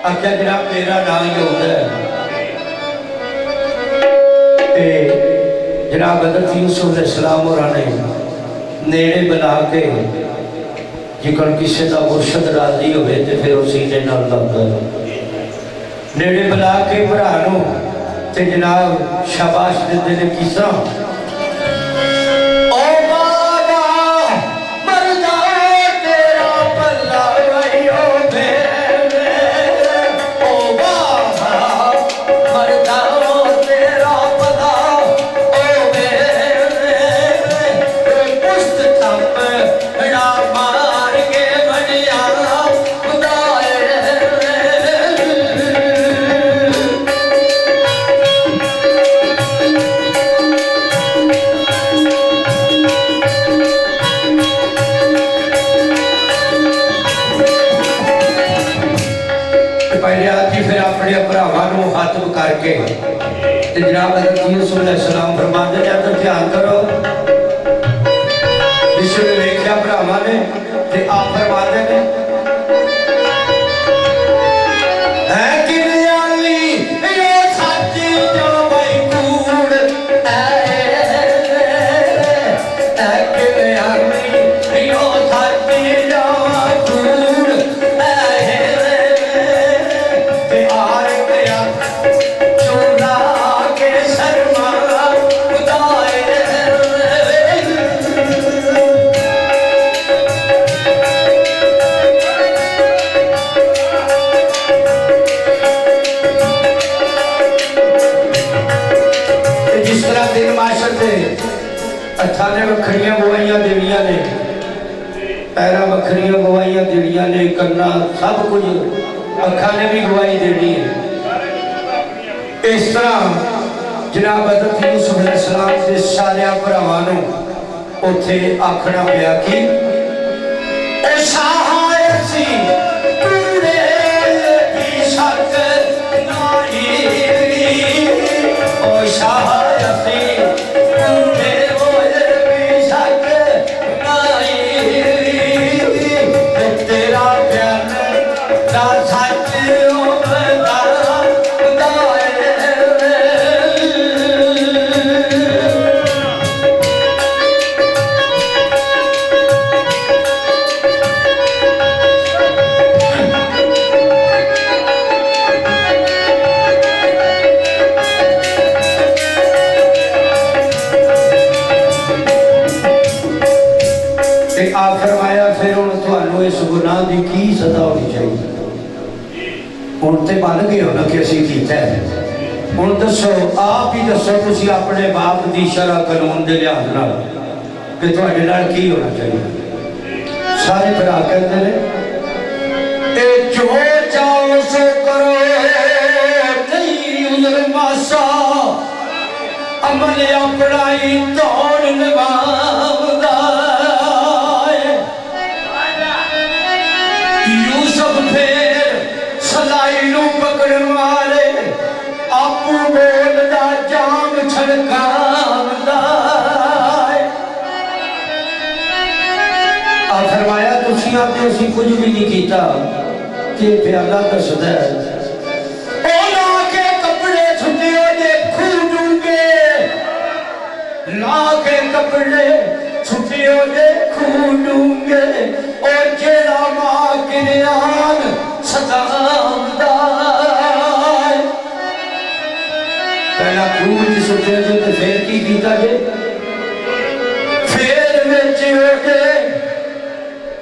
आख्या जनाब मेरा नाम यूद है। जनाब हज़रत यूसुफ अलैहिस्सलाम होरां ने नेड़े बुला के जिकन किसी का मुर्शद राजी हो फिर उसी के नाल लगदा नेड़े बुला के भरा नूं ते जनाब शाबाश देते ने किस तरह करके जनाब हज़रत यूसुफ अलैहिस्सलाम फरमाते हैं तो ध्यान करो जिसने देखा भरावां ने ते आप फरमाते हैं अठाने वखरियां गवाइयां देनियां ने पैरा वखरियां गवाइयां देनियां ने कन्ना सब कुछ अखा ने भी गवाही देनी है। इस तरह जनाब हज़रत यूसुफ अलैहिस्सलाम के सारे भरावां नूं उत्थे आखना पिया कि इस गुनाह की की सजा होनी चाहिए। हुण ते बन गए हो ना कि असीं कीता है। हुण दसो आप ही दसो तुसीं अपने बाप की शरह कानून के लिहाज नाल कि तुहाडे नाल की होना चाहिए। सारे भरा कहते हैं जो चाहो सो करो नहीं उजर मासा अमल अपना ही तौड़ निभावदा पकड़ मारे आपू बोलदा जाम छड़कावदा आ फरमाया तुसीं आते असीं कुछ भी नहीं कीता कि प्याला दसदा ओ ला के कपड़े छुटे देखू दूंगे ला के कपड़े छुटे देखू दूंगे और जेड़ा मां किरयान सदावदा पहला खून सुटे तो फिर की कीता जे फिर विच उठे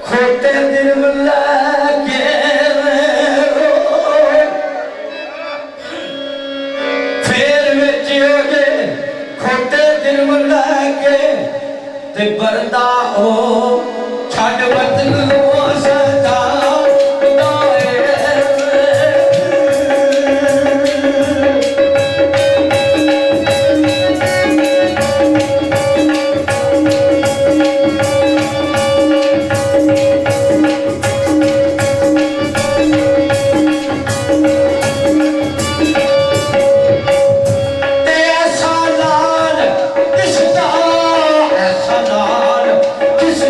खोटे दिल लगे फिर विच उठे खोटे दिल लगे ते बरदा हो छड़ वतन हो सदा किस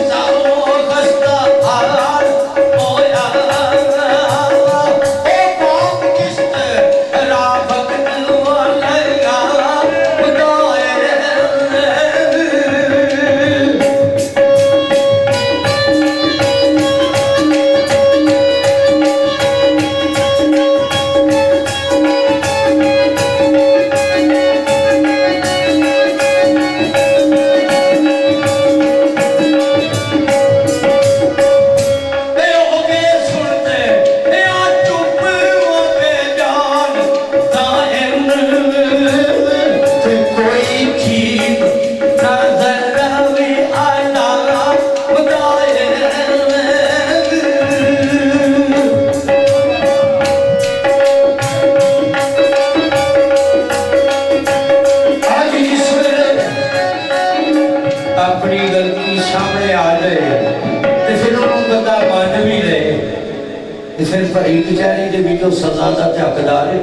फिर भरी कचहरी के विचों सजा का हकदार है।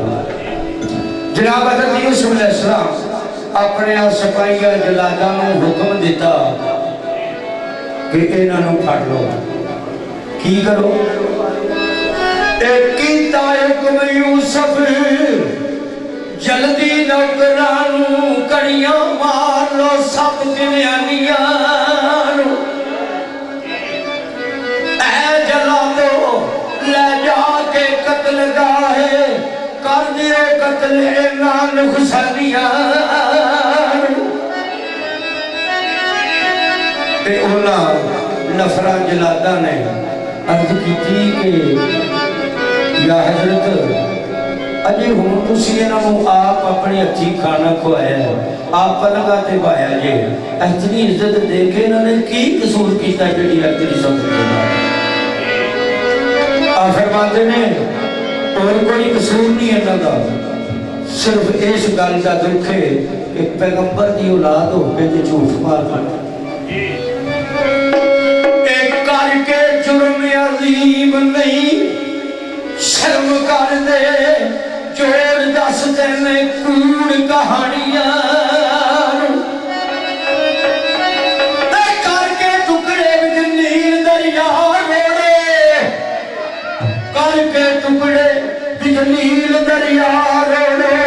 जनाब हज़रत यूसुफ अलैहिस्सलाम अपने सिपाहिया जलादा हुक्म दिता कि इन्हों फड़ लो, की करो। एक हुक्म यूसुफ जल्दी नौकरानू कड़ियां मार लो सब किनियानिया जला दो, ले जाके कत्ल गाहे कर दियो कत्ल इन्हां खुसानिया। ते उन्हां नफरा जलादा ने अर्ज की कि या हजरत अजे हूँ तुसी इन्हों आप अपने हथी खाना खुआया, आप पलंगा ते पाया जे, इतनी इज्जत दे के इन्होंने की कसूर किया जी इतनी सब फरमाते ने और कोई कसूर नहीं इन्हों का, सिर्फ इस गल का दुख है कि पैगंबर की औलाद होकर जो झूठ मार करके जुर्म अजीम नहीं शर्म कर दे जोड़ दस दिन कूड़ कहानियां करके टुकड़े विच नील दरिया रोड़े, करके टुकड़े विच नील दरिया रोड़े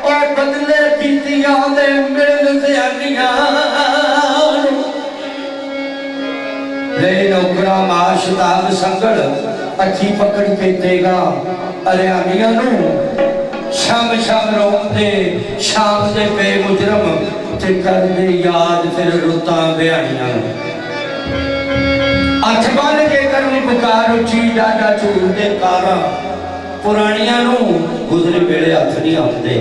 और बदले पीतियां दे मिलन ज़यानियां ले नौकरा माशताब संगड़ अथी पकड़ के देगा अरियानिया शाम शाम रोंदे शाम दे पे मुजरम ते कर दे याद फिर रुता ब्याहियां अथ बन के करनी पुकार उची डाडा चूर दे कारा पुरानियां गुजरे वेले हथ नहीं आते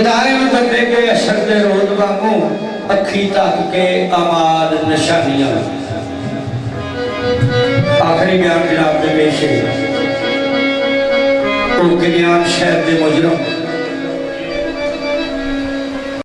दायम दबे के अशर दे रोद वांगू अखी तक के अमाल निशानियां। आखिरी बयान जनाब के पेश है। किलियान शहर के मुजरम